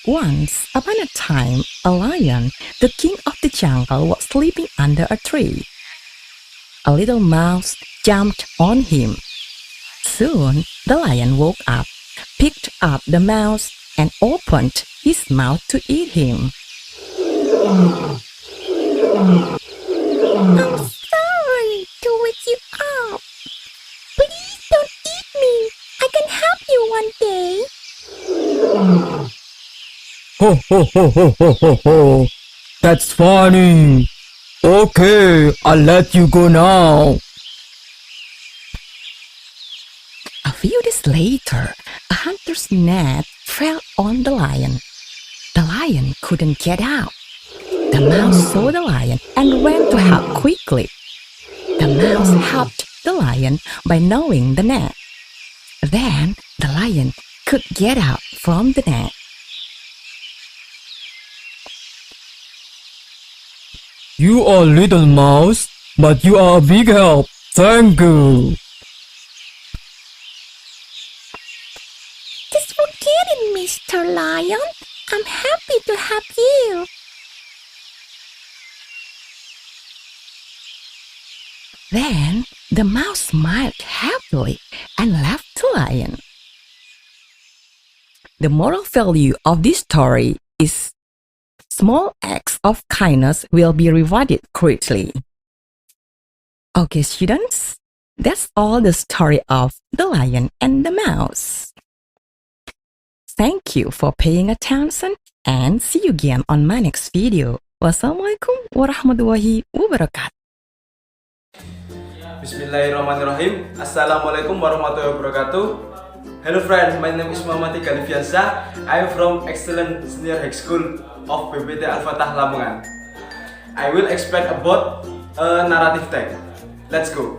Once upon a time, a lion, the king of the jungle, was sleeping under a tree. A little mouse jumped on him. Soon, the lion woke up, picked up the mouse, and opened his mouth to eat him. I'm sorry to wake you up. Please don't eat me. I can help you one day. Ho ho ho ho ho ho ho. That's funny. Okay, I'll let you go now. A few days later, a hunter's net fell on the lion. The lion couldn't get out. The mouse saw the lion and ran to help quickly. The mouse helped the lion by gnawing the net. Then the lion could get out from the net. You are little mouse, but you are a big help. Thank you. Just forget it, Mr. Lion. I'm happy to help you. Then the mouse smiled happily and left the lion. The moral value of this story is small acts of kindness will be rewarded greatly. Okay, students, that's all the story of the lion and the mouse. Thank you for paying attention and see you again on my next video. Wassalamualaikum warahmatullahi wabarakatuh. Bismillahirrahmanirrahim. Assalamualaikum warahmatullahi wabarakatuh. Hello friends, my name is Muhammad Ika Liviansyah. I am from Excellent Senior High School of PBT Al-Fatah Lamongan. I will explain about a narrative text. Let's go.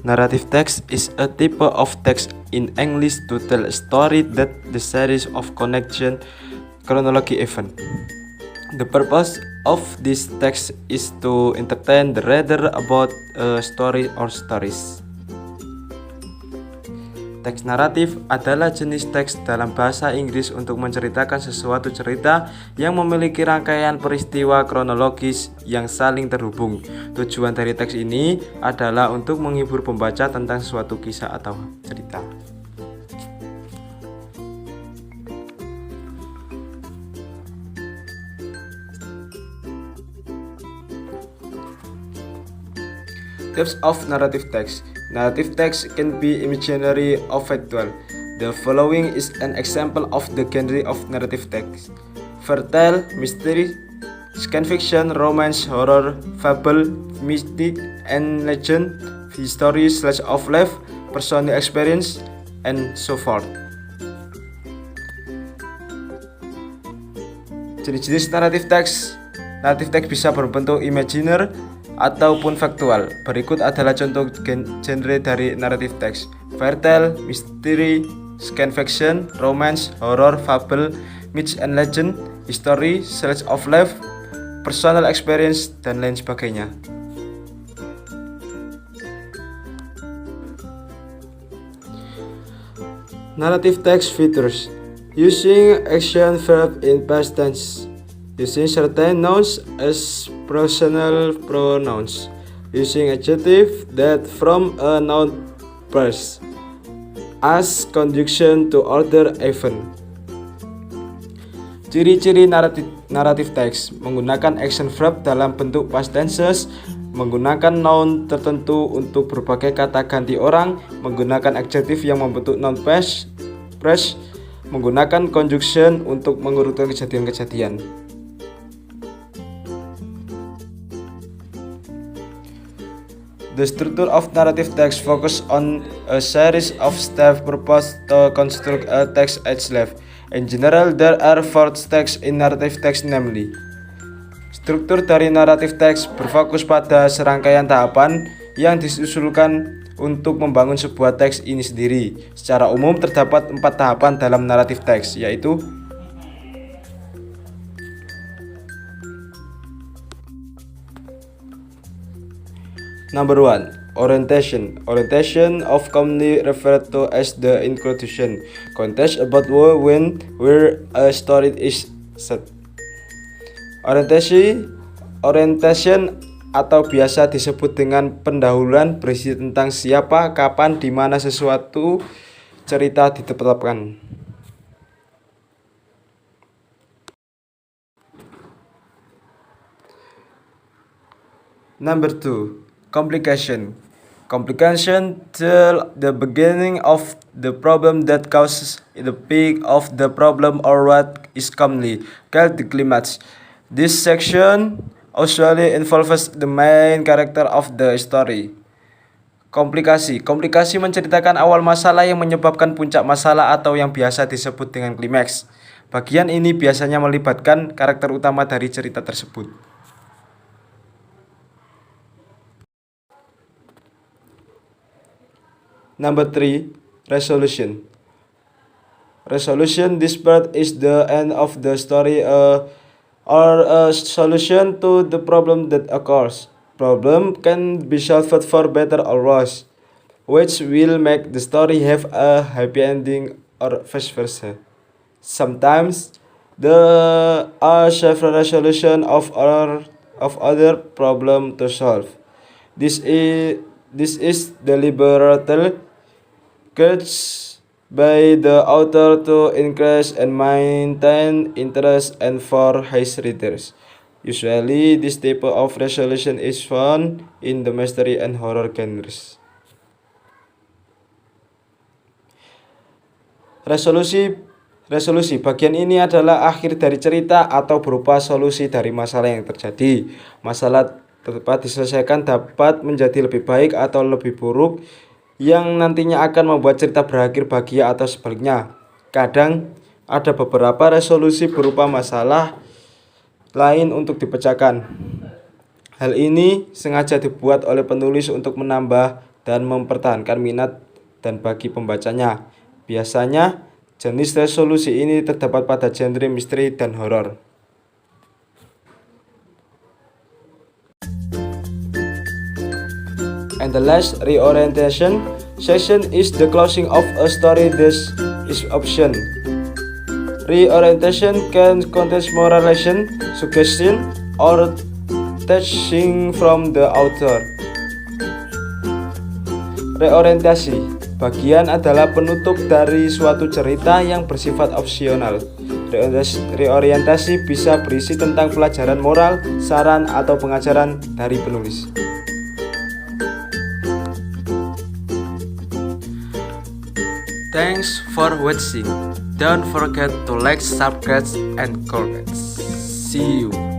Narrative text is a type of text in English to tell a story that the series of connection chronology event. The purpose of this text is to entertain the reader about a story or stories. Teks naratif adalah jenis teks dalam bahasa Inggris untuk menceritakan sesuatu cerita yang memiliki rangkaian peristiwa kronologis yang saling terhubung. Tujuan dari teks ini adalah untuk menghibur pembaca tentang suatu kisah atau cerita. Types of narrative text. Narrative text can be imaginary or factual. The following is an example of the genre of narrative text: fairy tale, mystery, science fiction, romance, horror, fable, mystic and legend, history, slice of life, personal experience, and so forth. Jenis-jenis narrative text. Narrative text bisa berbentuk imaginer ataupun faktual. Berikut adalah contoh genre dari narrative text: fairy tale, mystery, science fiction, romance, horror, fable, myth and legend, history, slice of life, personal experience, dan lain sebagainya. Narrative text features: using action verb in past tense, using certain nouns as personal pronouns, using adjective that from a noun phrase as conjunction to order event. Ciri-ciri naratif text: menggunakan action verb dalam bentuk past tenses, menggunakan noun tertentu untuk berbagai kata ganti orang, menggunakan adjektif yang membentuk noun phrase, menggunakan conjunction untuk mengurutkan kejadian-kejadian. The structure of narrative text focus on a series of steps purpose to construct a text at left. In general, there are 4 steps in narrative text, namely: struktur dari narrative text berfokus pada serangkaian tahapan yang disusulkan untuk membangun sebuah teks ini sendiri. Secara umum terdapat 4 tahapan dalam narrative text, yaitu Number 1. Orientation. Orientation of commonly referred to as the inclusion context about when where a story is set. Orientation atau biasa disebut dengan pendahuluan berisi tentang siapa, kapan, di mana sesuatu cerita ditetapkan. Number 2. Complication. Complication till the beginning of the problem that causes the peak of the problem or what is commonly called the climax. This section usually involves the main character of the story. Komplikasi. Komplikasi menceritakan awal masalah yang menyebabkan puncak masalah atau yang biasa disebut dengan klimaks. Bagian ini biasanya melibatkan karakter utama dari cerita tersebut. Number 3. Resolution. Resolution. This part is the end of the story or a solution to the problem that occurs. Problem can be solved for better or worse, which will make the story have a happy ending or vice versa. Sometimes there are several resolutions of other problem to solve. This is deliberately chosen by the author to increase and maintain interest and for his readers. Usually, this type of resolution is found in the mystery and horror genres. Resolusi bagian ini adalah akhir dari cerita atau berupa solusi dari masalah yang terjadi. Masalah tepat diselesaikan dapat menjadi lebih baik atau lebih buruk yang nantinya akan membuat cerita berakhir bahagia atau sebaliknya. Kadang ada beberapa resolusi berupa masalah lain untuk dipecahkan. Hal ini sengaja dibuat oleh penulis untuk menambah dan mempertahankan minat dan bagi pembacanya. Biasanya jenis resolusi ini terdapat pada genre misteri dan horor. And the last reorientation section is the closing of a story. This is option. Reorientation can contain moral lesson, suggestion, or teaching from the author. Reorientasi bagian adalah penutup dari suatu cerita yang bersifat opsional. Reorientasi bisa berisi tentang pelajaran moral, saran, atau pengajaran dari penulis. Thanks for watching. Don't forget to like, subscribe, and comment. See you.